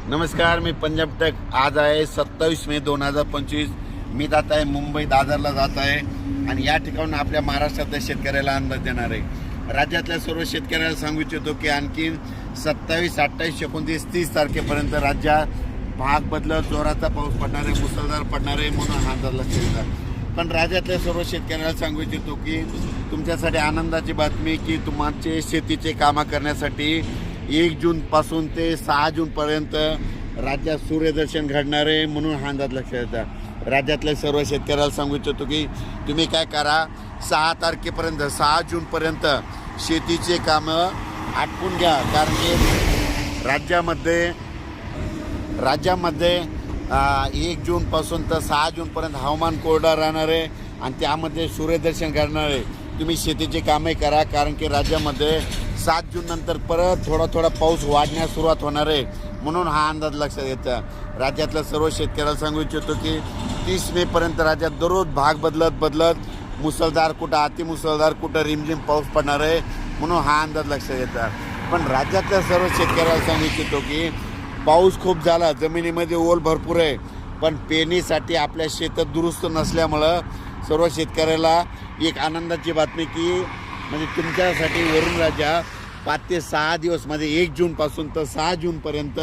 नमस्कार, मी पंजाब टेक. आज आहे 27 मे 2025. मी जात आहे मुंबई दादरला जात आहे आणि या ठिकाणून आपल्या महाराष्ट्रातल्या शेतकऱ्याला अंदाज देणार आहे. राज्यातल्या सर्व शेतकऱ्याला सांगू इच्छितो की आणखीन 27, 28, 29, 30 तारखेपर्यंत राज्यात भाग बदलत जोराचा पाऊस पडणार आहे, मुसळधार पडणार आहे म्हणून हा अंदाज लक्षात घेतला. पण राज्यातल्या सर्व शेतकऱ्याला सांगू इच्छितो की तुमच्यासाठी आनंदाची बातमी की तुमचे शेतीचे कामं करण्यासाठी 1 जूनपासून ते 6 जूनपर्यंत राज्यात सूर्यदर्शन घडणार आहे म्हणून हा अंदाज लक्षात येतात. राज्यातल्या सर्व शेतकऱ्याला सांगू इच्छितो की तुम्ही काय करा, 6 तारखेपर्यंत 6 जूनपर्यंत शेतीचे कामं आटपून घ्या. कारण की राज्यामध्ये 1 जूनपासून तर 6 जूनपर्यंत हवामान कोरडं राहणार आहे आणि त्यामध्ये सूर्यदर्शन घडणार आहे. तुम्ही शेतीचे कामे करा, कारण की राज्यामध्ये 7 जून नंतर परत थोडा पाऊस वाढण्यास सुरुवात होणार आहे म्हणून हा अंदाज लक्षात येतं. राज्यातल्या सर्व शेतकऱ्याला सांगू इच्छितो की 30 मेपर्यंत राज्यात दररोज भाग बदलत मुसळधार, कुठं अतिमुसळधार, कुठं रिमझिम पाऊस पडणार आहे म्हणून हा अंदाज लक्षात येतात. पण राज्यातल्या सर्व शेतकऱ्याला सांगू इच्छितो की पाऊस खूप झाला, जमिनीमध्ये ओल भरपूर आहे, पण पेरणीसाठी आपल्या शेतात दुरुस्त नसल्यामुळं सर्व शेतकऱ्याला एक आनंदाची बातमी की म्हणजे तुमच्यासाठी वरून राज्या 5 ते 6 दिवस म्हणजे 1 जूनपासून तर 6 जूनपर्यंत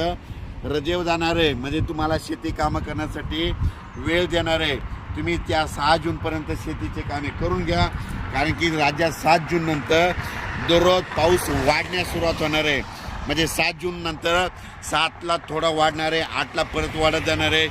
रजेवर जाणार आहे. म्हणजे तुम्हाला शेती कामं करण्यासाठी वेळ देणार आहे. तुम्ही त्या 6 जूनपर्यंत शेतीचे कामे करून घ्या, कारण की राज्यात 7 जून नंतर दररोज पाऊस वाढण्यास सुरुवात होणार आहे. म्हणजे 7 जून नंतर 7ला थोडा वाढणार आहे, 8ला परत वाढत जाणार आहे,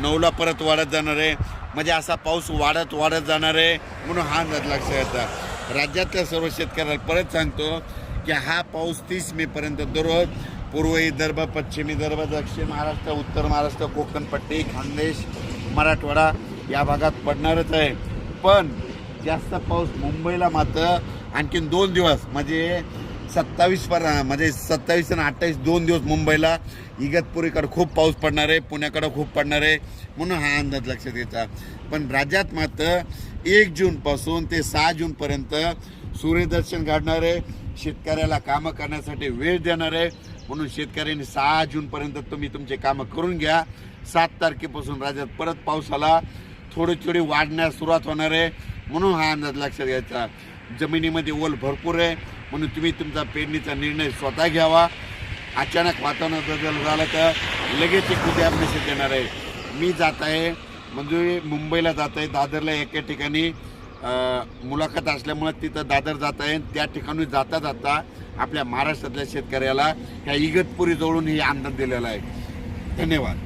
9ला परत वाढत जाणार आहे. म्हणजे असा पाऊस वाढत जाणार आहे म्हणून हा अंदाज लक्षात येतात. राज्यातल्या सर्व शेतकऱ्याला परत सांगतो की हा पाऊस 30 मेपर्यंत दररोज पूर्व विदर्भ, पश्चिम विदर्भ, दक्षिण महाराष्ट्र, उत्तर महाराष्ट्र, कोकणपट्टी, खानदेश, मराठवाडा या भागात पडणारच आहे. पण जास्त पाऊस मुंबईला मात्र आणखीन 2 दिवस म्हणजे 27 आणि 28 2 दिवस मुंबईला इगतपुरीकडे खूप पाऊस पडणार आहे, पुण्याकडे खूप पडणार आहे म्हणून हा अंदाज लक्षात येतात. पण राज्यात मात्र 1 जूनपासून ते 6 जूनपर्यंत सूर्यदर्शन घडणार आहे. शेतकऱ्याला कामं करण्यासाठी वेळ देणार आहे म्हणून शेतकऱ्यांनी 6 जूनपर्यंत तुम्ही तुमचे कामं करून घ्या. 7 तारखेपासून राज्यात परत पावसाला थोडी वाढण्यास सुरुवात होणार आहे म्हणून हा अंदाज लक्षात घ्यायचा. जमिनीमध्ये ओल भरपूर आहे म्हणून तुम्ही तुमचा पेरणीचा निर्णय स्वतः घ्यावा. अचानक वातावरण बदल झालं तर लगेच एक उद्या मेसेज येणार आहे. मी जात आहे म्हणजे मुंबईला जात आहे, दादरला एका ठिकाणी मुलाखत असल्यामुळे तिथं दादर जात आहे. त्या ठिकाणी जाता आपल्या महाराष्ट्रातल्या शेतकऱ्याला ह्या इगतपुरी जवळून ही अंदाज दिलेला आहे. धन्यवाद.